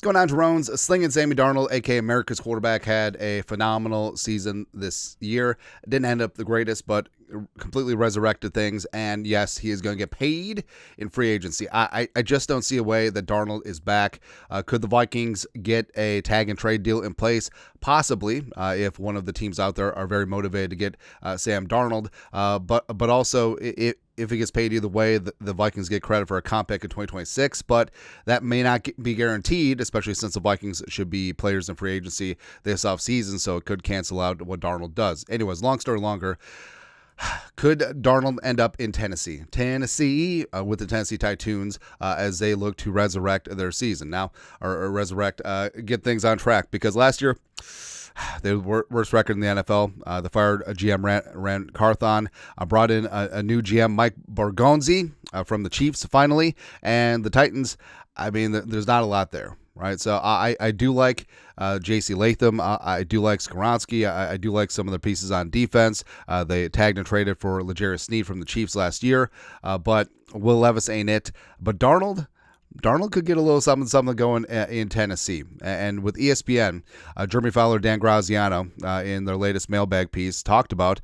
going on, Jerome's? Slinging Sammy Darnold, a.k.a. America's quarterback, had a phenomenal season this year. Didn't end up the greatest, but completely resurrected things. And yes, he is going to get paid in free agency. I just don't see a way that Darnold is back. Could the Vikings get a tag and trade deal in place? Possibly, if one of the teams out there are very motivated to get Sam Darnold. But also, if he gets paid either way, the Vikings get credit for a comp pick in 2026, but that may not be guaranteed, especially since the Vikings should be players in free agency this offseason, so it could cancel out what Darnold does. Anyways, long story longer, could Darnold end up in Tennessee with the Tennessee Titans as they look to resurrect their season now, or get things on track? Because last year, they were worst record in the NFL. They fired GM Ran Carthon, brought in a new GM, Mike Borgonzi, from the Chiefs finally, and the Titans. I mean, there's not a lot there, right? So I do like J.C. Latham. I do like Skoronski. I do like some of the pieces on defense. They tagged and traded for L'Jarius Sneed from the Chiefs last year, but Will Levis ain't it. But Darnold could get a little something going in Tennessee. And with ESPN, Jeremy Fowler, Dan Graziano, in their latest mailbag piece, talked about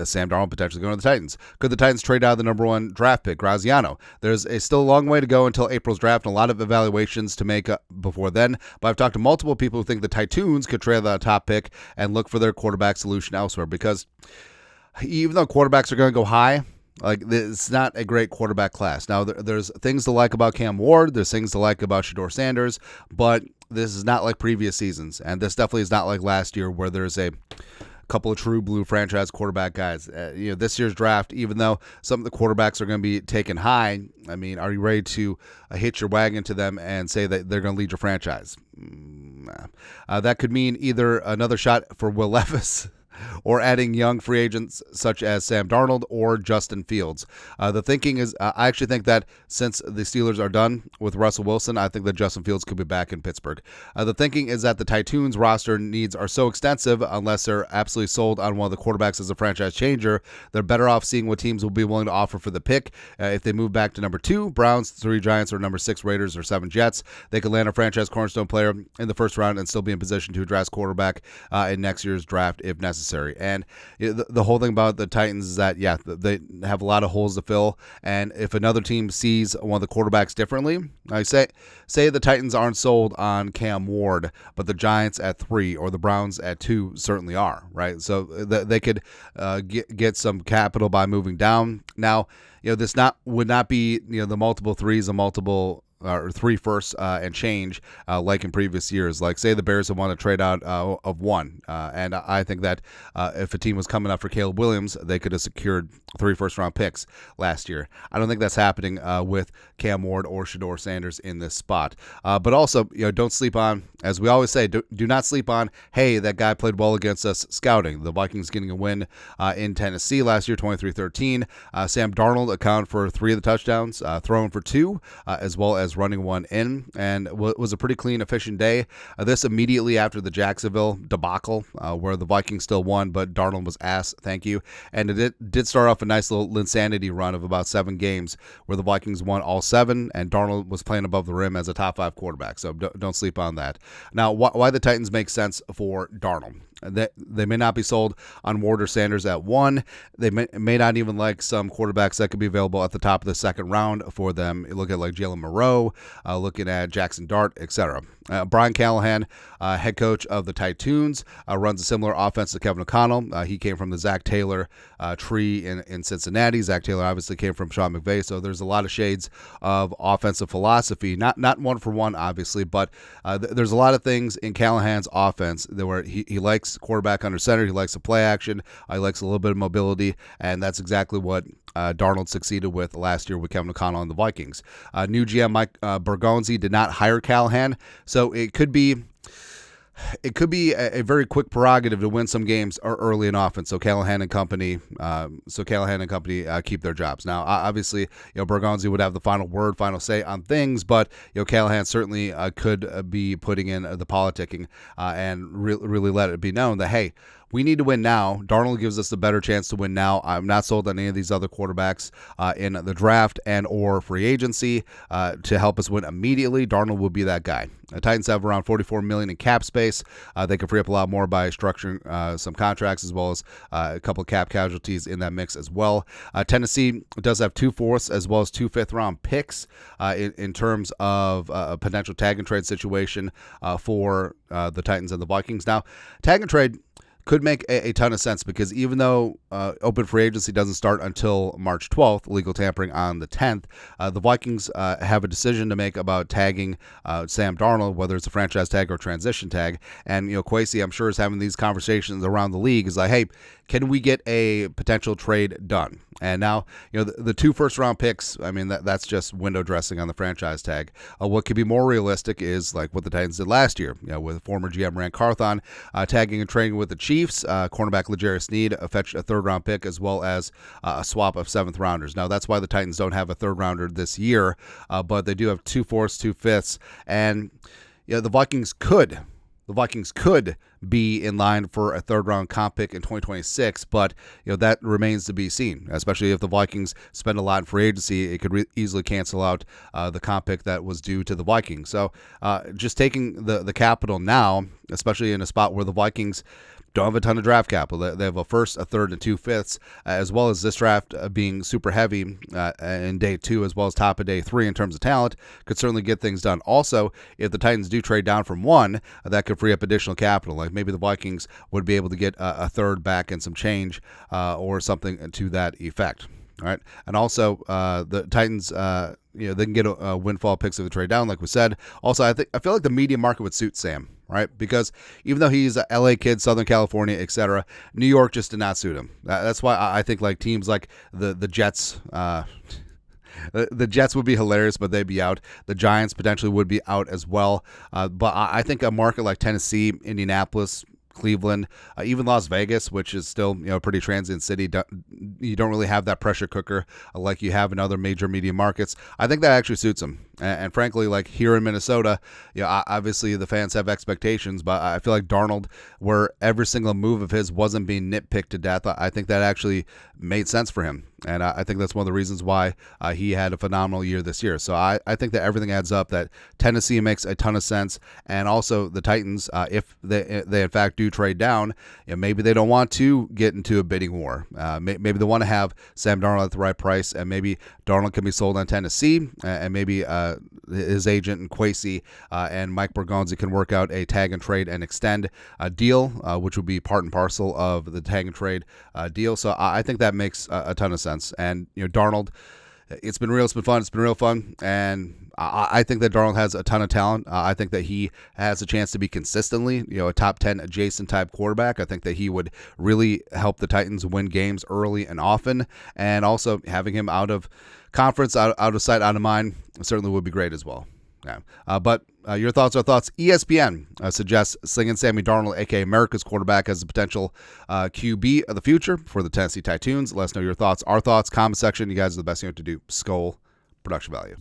Sam Darnold potentially going to the Titans. Could the Titans trade out the number one draft pick, Graziano? There's still a long way to go until April's draft and a lot of evaluations to make before then. But I've talked to multiple people who think the Titans could trade the top pick and look for their quarterback solution elsewhere, because even though quarterbacks are going to go high, like, it's not a great quarterback class. Now, there's things to like about Cam Ward. There's things to like about Shedeur Sanders. But this is not like previous seasons. And this definitely is not like last year, where there's a couple of true blue franchise quarterback guys. This year's draft, even though some of the quarterbacks are going to be taken high, I mean, are you ready to hitch your wagon to them and say that they're going to lead your franchise? Nah. That could mean either another shot for Will Levis, or adding young free agents such as Sam Darnold or Justin Fields. The thinking is, I actually think that since the Steelers are done with Russell Wilson, I think that Justin Fields could be back in Pittsburgh. The thinking is that the Titans roster needs are so extensive, unless they're absolutely sold on one of the quarterbacks as a franchise changer, they're better off seeing what teams will be willing to offer for the pick. If they move back to number 2, Browns, 3 Giants, or number 6 Raiders, or 7 Jets, they could land a franchise cornerstone player in the first round and still be in position to address quarterback in next year's draft if necessary. And the whole thing about the Titans is that, they have a lot of holes to fill. And if another team sees one of the quarterbacks differently, I say the Titans aren't sold on Cam Ward, but the Giants at 3 or the Browns at 2 certainly are, right? So they could get some capital by moving down. Now, this would not be the multiple threes and multiple or 3 firsts and change like in previous years. Like, say the Bears would want to trade out of 1. And I think that if a team was coming up for Caleb Williams, they could have secured 3 first-round picks last year. I don't think that's happening with Cam Ward or Shedeur Sanders in this spot. But also, don't sleep on, as we always say, do not sleep on, hey, that guy played well against us scouting. The Vikings getting a win in Tennessee last year, 23-13. Sam Darnold accounted for 3 of the touchdowns, thrown for 2, as well as running 1 in, and was a pretty clean, efficient day. This immediately after the Jacksonville debacle, where the Vikings still won, but Darnold was ass, thank you. And it did start off a nice little insanity run of about 7 games, where the Vikings won all 7, and Darnold was playing above the rim as a top 5 quarterback, so don't sleep on that. Now, why the Titans make sense for Darnold? They may not be sold on Ward or Sanders at 1. They may not even like some quarterbacks that could be available at the top of the second round for them. You look at like Jalen Moreau, looking at Jackson Dart, etc. Brian Callahan, head coach of the Titans, runs a similar offense to Kevin O'Connell. He came from the Zach Taylor tree in Cincinnati. Zach Taylor obviously came from Sean McVay, so there's a lot of shades of offensive philosophy. Not one for one, obviously, but there's a lot of things in Callahan's offense where he likes quarterback under center. He likes the play action. He likes a little bit of mobility, and that's exactly what Darnold succeeded with last year with Kevin O'Connell and the Vikings. New GM Mike Borgonzi did not hire Callahan, so it could be a very quick prerogative to win some games early in offense. So Callahan and company keep their jobs. Now, obviously, Borgonzi would have the final say on things, but Callahan certainly could be putting in the politicking and really let it be known that, hey, We need to win now. Darnold gives us a better chance to win now. I'm not sold on any of these other quarterbacks in the draft and or free agency to help us win immediately. Darnold will be that guy. The Titans have around $44 million in cap space. They can free up a lot more by structuring some contracts, as well as a couple of cap casualties in that mix as well. Tennessee does have 2 fourths as well as 2 fifth-round picks in terms of a potential tag and trade situation for the Titans and the Vikings. Now, tag and trade could make a ton of sense, because even though open free agency doesn't start until March 12th, legal tampering on the 10th, the Vikings have a decision to make about tagging Sam Darnold, whether it's a franchise tag or transition tag. And, Kwesi, I'm sure, is having these conversations around the league. Is like, hey, can we get a potential trade done? And now, the 2 first-round picks, I mean, that's just window dressing on the franchise tag. What could be more realistic is like what the Titans did last year, with former GM Rand Carthon tagging and trading with the Chiefs. Cornerback L'Jarius Sneed fetched a 3rd-round pick as well as a swap of 7th-rounders. Now, that's why the Titans don't have a 3rd-rounder this year, but they do have 2 fourths, 2 fifths, and the Vikings could be in line for a 3rd-round comp pick in 2026, but that remains to be seen, especially if the Vikings spend a lot in free agency. It could easily cancel out the comp pick that was due to the Vikings. So just taking the capital now, especially in a spot where the Vikings don't have a ton of draft capital. They have a 1st, a 3rd, and 2 fifths, as well as this draft being super heavy in day 2 as well as top of day 3 in terms of talent, could certainly get things done. Also, if the Titans do trade down from 1, that could free up additional capital. Like maybe the Vikings would be able to get a 3rd back and some change or something to that effect. All right, and also the Titans, they can get a windfall picks if they trade down, like we said. Also, I feel like the media market would suit Sam, right? Because even though he's a LA kid, Southern California, etc., New York just did not suit him. That's why I think like teams like the Jets. The Jets would be hilarious, but they'd be out. The Giants potentially would be out as well. But I think a market like Tennessee, Indianapolis, Cleveland, even Las Vegas, which is still a pretty transient city, you don't really have that pressure cooker like you have in other major media markets. I think that actually suits him. And frankly, like here in Minnesota, obviously the fans have expectations, but I feel like Darnold, where every single move of his wasn't being nitpicked to death, I think that actually made sense for him. And I think that's one of the reasons why he had a phenomenal year this year. So I think that everything adds up, that Tennessee makes a ton of sense. And also the Titans, if they in fact do trade down, maybe they don't want to get into a bidding war. Maybe they want to have Sam Darnold at the right price, and maybe Darnold can be sold on Tennessee, and maybe his agent and Kwesi and Mike Bergonzi can work out a tag and trade and extend deal, which would be part and parcel of the tag and trade deal. So I think that makes a ton of sense. And Darnold, it's been real, it's been fun, it's been real fun, and I think that Darnold has a ton of talent. I think that he has a chance to be consistently, a top 10 adjacent type quarterback. I think that he would really help the Titans win games early and often, and also having him out of conference, out of sight, out of mind, certainly would be great as well. Yeah. But your thoughts are thoughts. ESPN suggests slinging Sammy Darnold, a.k.a. America's quarterback, as a potential QB of the future for the Tennessee Titans. Let us know your thoughts. Our thoughts, comment section. You guys are the best thing to do. Skull production value.